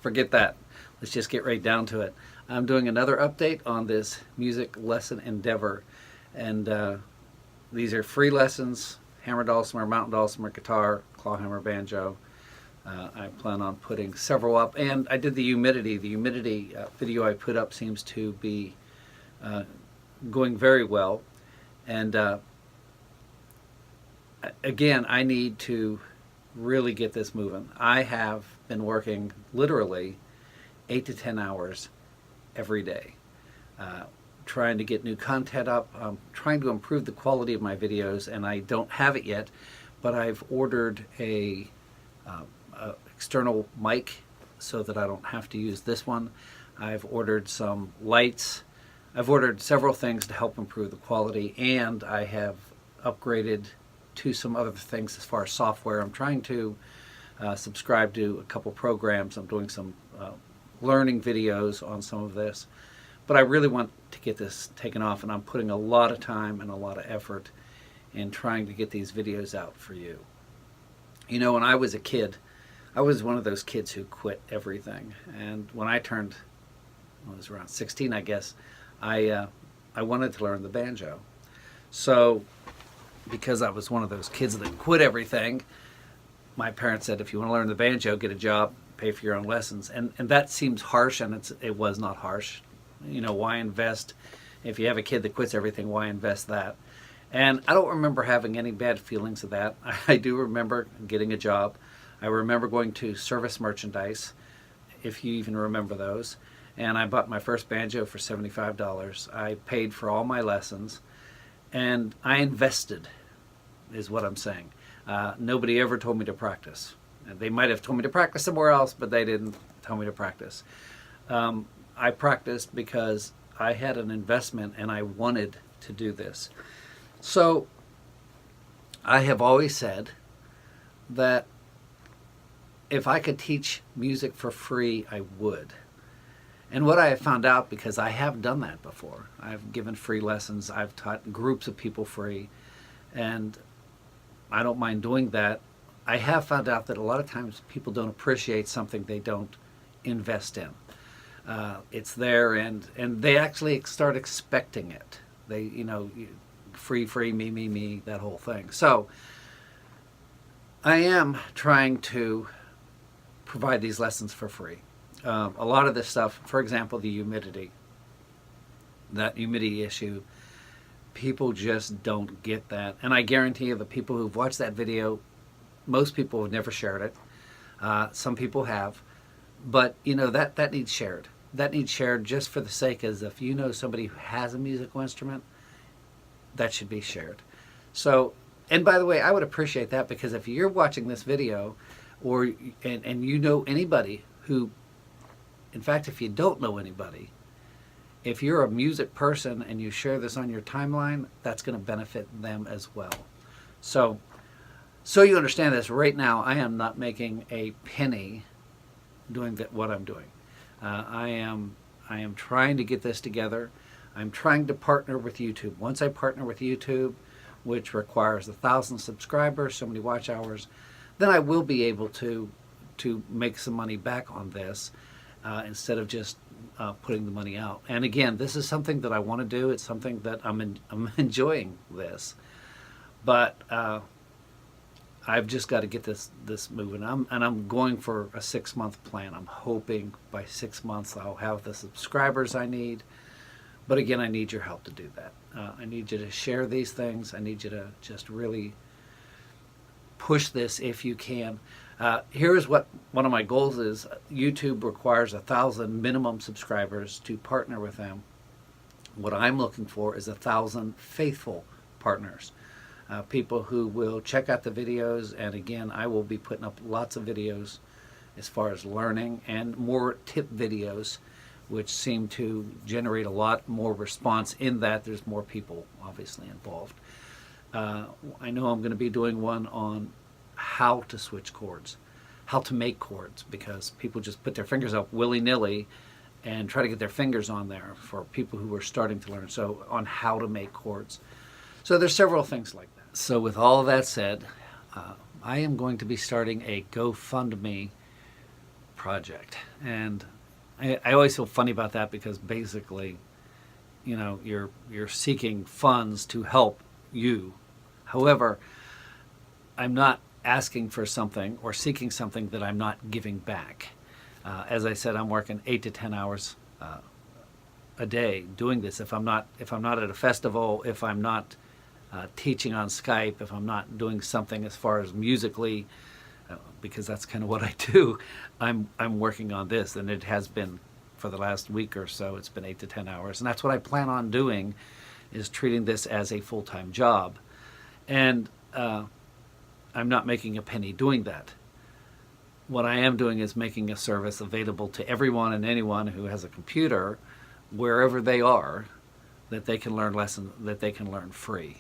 forget that. Let's just get right down to it. I'm doing another update on this music lesson endeavor, and these are free lessons: hammer dulcimer, mountain dulcimer, guitar, clawhammer, banjo. I plan on putting several up, and I did the humidity. The humidity video I put up seems to be going very well, and again, I need to really get this moving. I have been working literally 8 to 10 hours every day, trying to get new content up. I'm trying to improve the quality of my videos, and I don't have it yet, but I've ordered a external mic so that I don't have to use this one. I've ordered some lights. I've ordered several things to help improve the quality, and I have upgraded to some other things as far as software. I'm trying to subscribe to a couple programs. I'm doing some learning videos on some of this, but I really want to get this taken off, and I'm putting a lot of time and a lot of effort in trying to get these videos out for you. You know, when I was a kid, I was one of those kids who quit everything, and when I turned, I was around 16, I guess, I wanted to learn the banjo. So because I was one of those kids that quit everything, my parents said, if you want to learn the banjo, get a job, pay for your own lessons. And that seems harsh, and it was not harsh. You know, why invest? If you have a kid that quits everything, why invest that? And I don't remember having any bad feelings of that. I do remember getting a job. I remember going to Service Merchandise, if you even remember those. And I bought my first banjo for $75. I paid for all my lessons, and I invested, is what I'm saying. Nobody ever told me to practice. They might have told me to practice somewhere else, but they didn't tell me to practice. I practiced because I had an investment and I wanted to do this. So I have always said that if I could teach music for free, I would. And what I have found out, because I have done that before, I've given free lessons, I've taught groups of people free, and I don't mind doing that. I have found out that a lot of times people don't appreciate something they don't invest in. It's there, and they actually start expecting it. They, you know, free, me, that whole thing. So I am trying to provide these lessons for free. A lot of this stuff, for example, the humidity, that humidity issue, people just don't get that. And I guarantee you the people who've watched that video, most people have never shared it. Some people have. But, you know, that needs shared. That needs shared just for the sake as if you know somebody who has a musical instrument, that should be shared. So, and by the way, I would appreciate that, because if you're watching this video, or and you know anybody who, in fact, if you don't know anybody, if you're a music person and you share this on your timeline, that's going to benefit them as well. So you understand this, right now I am not making a penny doing what I'm doing. I am trying to get this together. I'm trying to partner with YouTube. Once I partner with YouTube, which requires 1,000 subscribers, so many watch hours, then I will be able to make some money back on this, instead of just putting the money out. And again, this is something that I want to do. It's something that I'm enjoying this, but I've just got to get this moving. I'm going for a 6-month plan. I'm hoping by 6 months I'll have the subscribers I need. But again, I need your help to do that. I need you to share these things. I need you to just really push this if you can. Here is what one of my goals is. YouTube requires 1,000 minimum subscribers to partner with them. What I'm looking for is 1,000 faithful partners. People who will check out the videos, and again, I will be putting up lots of videos as far as learning, and more tip videos, which seem to generate a lot more response in that there's more people obviously involved. I know I'm going to be doing one on how to switch chords, how to make chords, because people just put their fingers up willy-nilly and try to get their fingers on there for people who are starting to learn. So on how to make chords. So there's several things like that. So with all of that said, I am going to be starting a GoFundMe project. And I always feel funny about that because basically, you know, you're seeking funds to help you. However, I'm not asking for something or seeking something that I'm not giving back. As I said, I'm working 8 to 10 hours a day doing this. If I'm not at a festival, if I'm not teaching on Skype, if I'm not doing something as far as musically, because that's kind of what I do, I'm working on this, and it has been for the last week or so. It's been 8 to 10 hours, and that's what I plan on doing, is treating this as a full-time job. And I'm not making a penny doing that. What I am doing is making a service available to everyone and anyone who has a computer, wherever they are, that they can learn lessons, that they can learn free.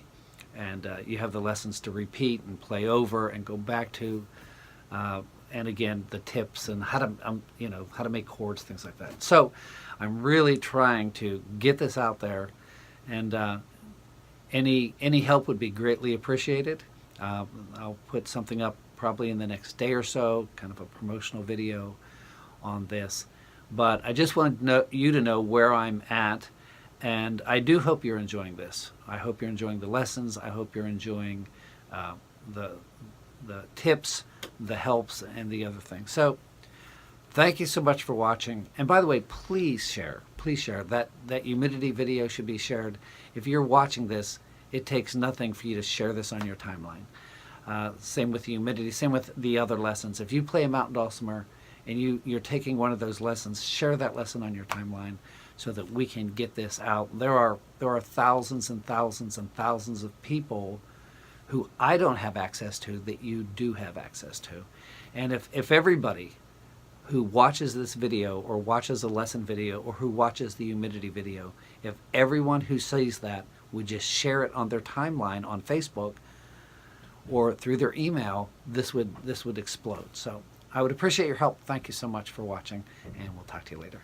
And you have the lessons to repeat and play over and go back to, and again, the tips and how to make chords, things like that. So I'm really trying to get this out there, and any help would be greatly appreciated. I'll put something up probably in the next day or so, kind of a promotional video on this. But I just wanted you to know where I'm at, and I do hope you're enjoying this. I hope you're enjoying the lessons. I hope you're enjoying the tips, the helps, and the other things. So thank you so much for watching. And by the way, please share. Please share. That humidity video should be shared. If you're watching this, it takes nothing for you to share this on your timeline. Same with the humidity, same with the other lessons. If you play a mountain dulcimer and you're taking one of those lessons, share that lesson on your timeline so that we can get this out. There are thousands and thousands and thousands of people who I don't have access to that you do have access to. And if everybody who watches this video or watches a lesson video or who watches the humidity video, if everyone who sees that would just share it on their timeline on Facebook or through their email, this would explode. So I would appreciate your help. Thank you so much for watching, and we'll talk to you later.